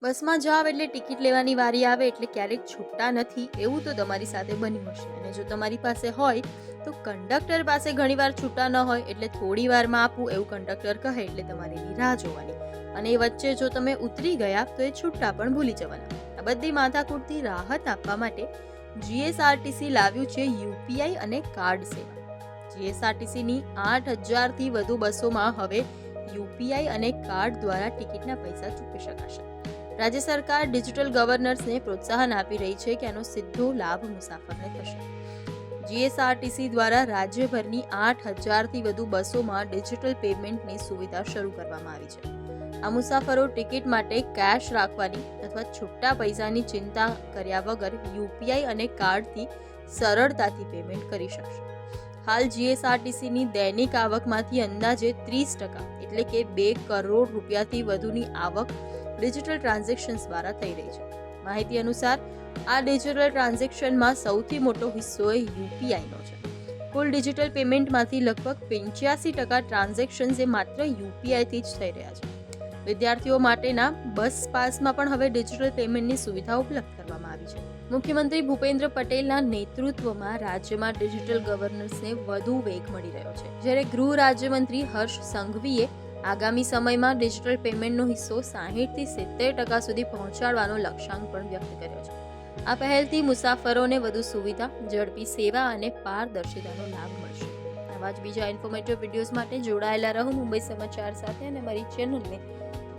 બસમાં જાવ એટલે ટિકિટ લેવાની વારી આવે એટલે ક્યારેક છૂટતા નથી એવું તો તમારી સાથે બન્યું હશે, અને જો તમારી પાસે હોય તો કંડક્ટર પાસે ઘણીવાર છૂટા ન હોય એટલે થોડી વારમાં આપું એવું કંડક્ટર કહે એટલે તમારે એની રાહ જોવાની, અને એ વચ્ચે જો તમે ઉતરી ગયા તો એ છૂટા પણ ભૂલી જવાના. આ બધી માથાકૂટથી રાહત આપવા માટે જીએસઆરટીસી લાવ્યું છે યુપીઆઈ અને કાર્ડ સેવા. જીએસઆરટીસીની 8,000થી વધુ બસોમાં હવે યુપીઆઈ અને કાર્ડ દ્વારા ટિકિટના પૈસા ચૂકવી શકાશે. રાજ્ય સરકાર ડિજિટલ ગવર્નન્સને પ્રોત્સાહન આપી રહી છે કે આનો સીધો લાભ મુસાફરને થશે. જીએસઆરટીસી દ્વારા રાજ્યભરની 8,000થી વધુ બસોમાં ડિજિટલ પેમેન્ટની સુવિધા શરૂ કરવામાં આવી છે. આ મુસાફરો ટિકિટ માટે કેશ રાખવાની અથવા છૂટા પૈસાની ચિંતા કર્યા વગર યુપીઆઈ અને કાર્ડથી સરળતાથી પેમેન્ટ કરી શકશે. હાલ જીએસઆરટીસીની દૈનિક આવકમાંથી અંદાજે 30% એટલે કે 2 કરોડ રૂપિયાથી વધુની આવક ડિજિટલ ટ્રાન્ઝેક્શન્સ દ્વારા થઈ રહી છે. માહિતી અનુસાર આ ડિજિટલ ટ્રાન્ઝેક્શનમાં સૌથી મોટો હિસ્સો યુપીઆઈનો છે. કુલ ડિજિટલ પેમેન્ટમાંથી લગભગ 85% ટ્રાન્ઝેક્શન્સ એ માત્ર યુપીઆઈથી જ થઈ રહ્યા છે. વિદ્યાર્થીઓ માટેના બસ પાસમાં પણ હવે ડિજિટલ પેમેન્ટની સુવિધા ઉપલબ્ધ કરવામાં આવી છે. મુખ્યમંત્રી ભૂપેન્દ્ર પટેલના નેતૃત્વમાં રાજ્યમાં ડિજિટલ ગવર્નન્સને વધુ વેગ મળી રહ્યો છે, જ્યારે ગૃહ રાજ્યમંત્રી હર્ષ સંઘવીએ આગામી સમયમાં ડિજિટલ પેમેન્ટનો હિસ્સો 60થી 70% સુધી પહોંચાડવાનો લક્ષ્યાંક પણ વ્યક્ત કર્યો છે. આ પહેલથી મુસાફરોને વધુ સુવિધા, ઝડપી સેવા અને પારદર્શિતાનો લાભ મળશે. આવા જ બીજા ઇન્ફોર્મેટિવ વિડીયોઝ માટે જોડાયેલા રહો મુંબઈ સમાચાર સાથે, અને મારી ચેનલને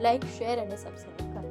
લાઇક, શેર અને સબસ્ક્રાઇબ કરો.